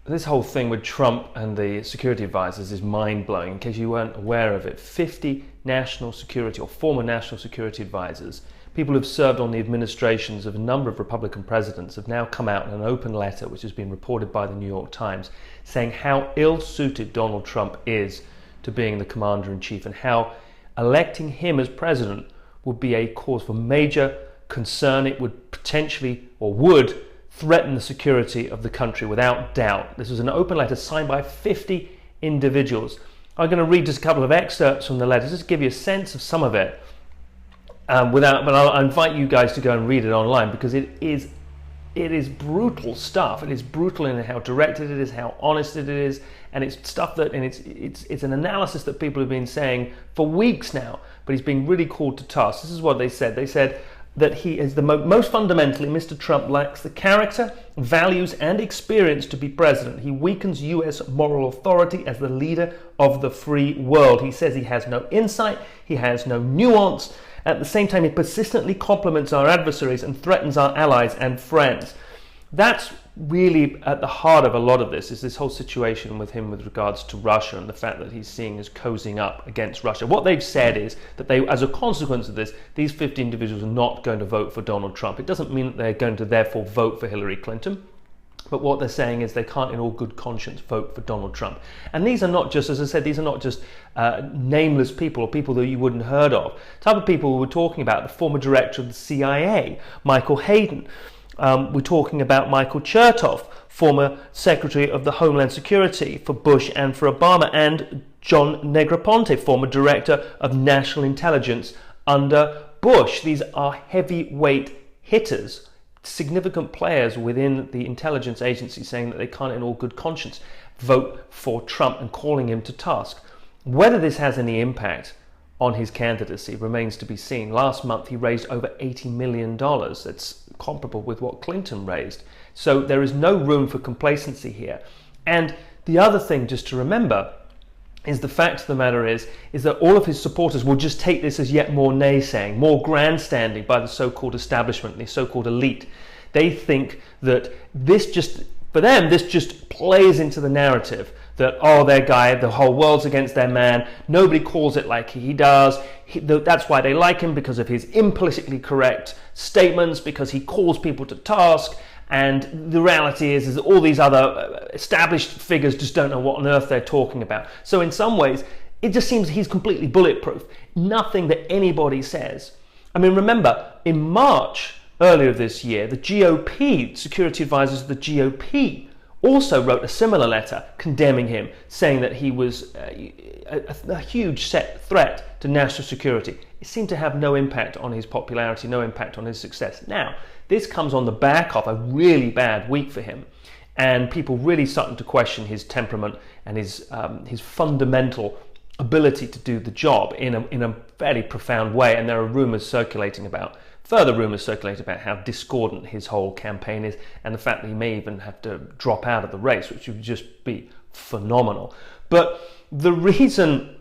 This whole thing with Trump and the security advisors is mind-blowing. In case you weren't aware of it, 50 national security or former national security advisors, people who've served on the administrations of a number of Republican presidents, have now come out in an open letter, which has been reported by the New York Times, saying how ill-suited Donald Trump is to being the commander-in-chief and how electing him as president would be a cause for major concern. It would potentially, or would, threaten the security of the country without doubt. This was an open letter signed by 50 individuals. I'm going to read just a couple of excerpts from the letter, just to give you a sense of some of it. But I'll invite you guys to go and read it online, because it is brutal stuff. It is brutal in how directed it is, how honest it is, and it's stuff that, and it's an analysis that people have been saying for weeks now. But he's being really called to task. This is what they said. They said that he is most fundamentally, Mr. Trump lacks the character, values, and experience to be president. He weakens U.S. moral authority as the leader of the free world. He says he has no insight, he has no nuance. At the same time, he persistently compliments our adversaries and threatens our allies and friends. That's really at the heart of a lot of this, is this whole situation with him with regards to Russia and the fact that he's seeing as cozying up against Russia. What they've said is that they, as a consequence of this, these 50 individuals are not going to vote for Donald Trump. It doesn't mean that they're going to therefore vote for Hillary Clinton. But what they're saying is they can't in all good conscience vote for Donald Trump. And these are not just, as I said, these are not just nameless people or people that you wouldn't heard of. The type of people we were talking about, the former director of the CIA, Michael Hayden. We're talking about Michael Chertoff, former Secretary of the Homeland Security for Bush and for Obama, and John Negroponte, former Director of National Intelligence under Bush. These are heavyweight hitters, significant players within the intelligence agency, saying that they can't in all good conscience vote for Trump and calling him to task. Whether this has any impact on his candidacy remains to be seen. Last month he raised over $80 million. That's comparable with what Clinton raised. So there is no room for complacency here. And the other thing just to remember is the fact of the matter is that all of his supporters will just take this as yet more naysaying, more grandstanding by the so-called establishment, the so-called elite. They think that this just, for them, this just plays into the narrative that, oh, their guy, the whole world's against their man, nobody calls it like he does. That's why they like him, because of his implicitly correct statements, because he calls people to task. And the reality is that all these other established figures just don't know what on earth they're talking about. So in some ways, it just seems he's completely bulletproof. Nothing that anybody says. I mean, remember, in March earlier this year, the GOP, security advisors of the GOP, also wrote a similar letter condemning him, saying that he was a huge threat to national security. It seemed to have no impact on his popularity, no impact on his success. Now, this comes on the back of a really bad week for him, and people really starting to question his temperament and his fundamental ability to do the job in a fairly profound way. And there are further rumors circulating about how discordant his whole campaign is, and the fact that he may even have to drop out of the race, which would just be phenomenal. But the reason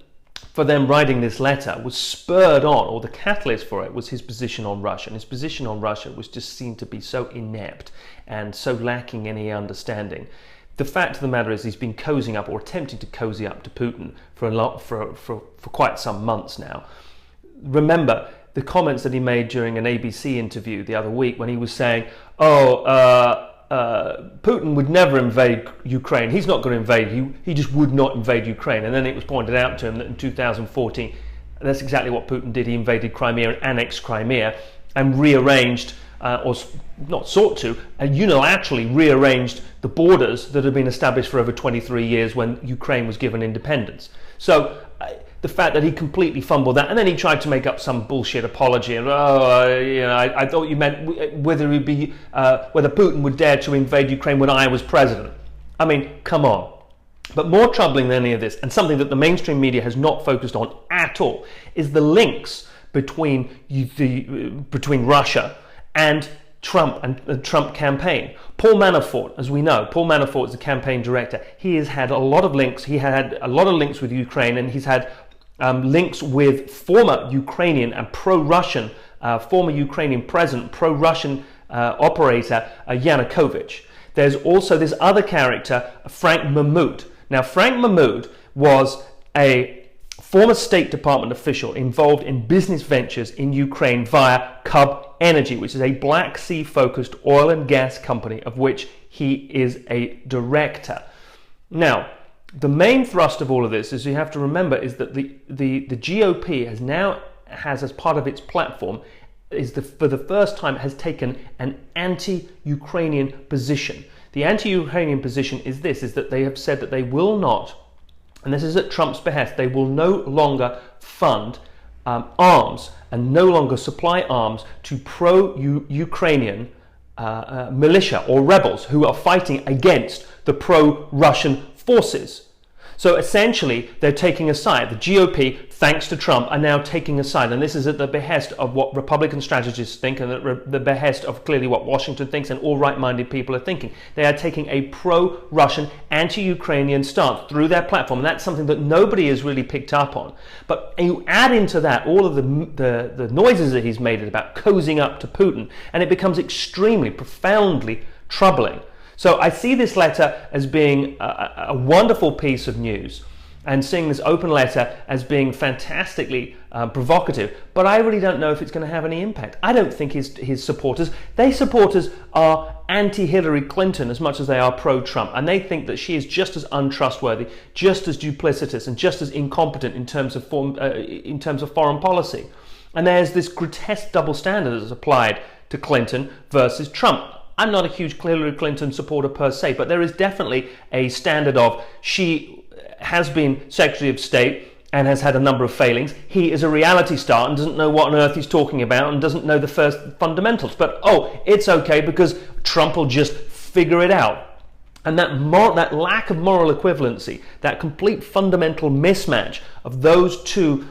for them writing this letter was spurred on, or the catalyst for it was his position on Russia. And his position on Russia was just seen to be so inept and so lacking any understanding. The fact of the matter is he's been cozying up, or attempting to cozy up, to Putin for quite some months now. Remember the comments that he made during an ABC interview the other week, when he was saying, Putin would never invade Ukraine. He's not going to invade. He just would not invade Ukraine. And then it was pointed out to him that in 2014, that's exactly what Putin did. He invaded Crimea and annexed Crimea and rearranged, or not sought to, and unilaterally rearranged the borders that had been established for over 23 years when Ukraine was given independence. So the fact that he completely fumbled that, and then he tried to make up some bullshit apology, and I thought you meant whether Putin would dare to invade Ukraine when I was president. I mean, come on. But more troubling than any of this, and something that the mainstream media has not focused on at all, is the links between Russia and Trump and the Trump campaign. Paul Manafort, as we know, Paul Manafort is the campaign director. He has had a lot of links. He had a lot of links with Ukraine, and he's had links with former Ukrainian and pro-Russian, former Ukrainian president, pro-Russian operator Yanukovych. There's also this other character, Frank Mahmoud. Now, Frank Mahmoud was a former State Department official involved in business ventures in Ukraine via Cub Energy, which is a Black Sea-focused oil and gas company of which he is a director. Now, the main thrust of all of this, as you have to remember, is that the GOP has as part of its platform, for the first time has taken an anti-Ukrainian position. The anti-Ukrainian position is that they have said that they will not, and this is at Trump's behest, they will no longer fund arms and no longer supply arms to pro-Ukrainian militia or rebels who are fighting against the pro-Russian forces. So essentially, they're taking a side. The GOP, thanks to Trump, are now taking a side. And this is at the behest of what Republican strategists think and at the behest of clearly what Washington thinks and all right-minded people are thinking. They are taking a pro-Russian, anti-Ukrainian stance through their platform. And that's something that nobody has really picked up on. But you add into that all of the noises that he's made about cozying up to Putin, and it becomes extremely, profoundly troubling. So I see this letter as being a wonderful piece of news, and seeing this open letter as being fantastically provocative, but I really don't know if it's going to have any impact. I don't think his supporters are anti-Hillary Clinton as much as they are pro-Trump, and they think that she is just as untrustworthy, just as duplicitous, and just as incompetent in terms of foreign policy. And there's this grotesque double standard that's applied to Clinton versus Trump. I'm not a huge Hillary Clinton supporter per se, but there is definitely a standard of she has been Secretary of State and has had a number of failings. He is a reality star and doesn't know what on earth he's talking about and doesn't know the first fundamentals. But, it's okay because Trump will just figure it out. And that lack of moral equivalency, that complete fundamental mismatch of those two,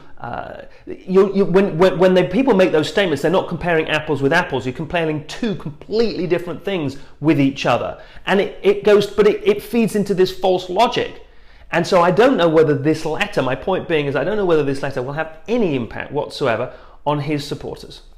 when people make those statements, they're not comparing apples with apples. You're comparing two completely different things with each other, and it feeds into this false logic. And so I don't know whether this letter, my point being is I don't know whether this letter will have any impact whatsoever on his supporters.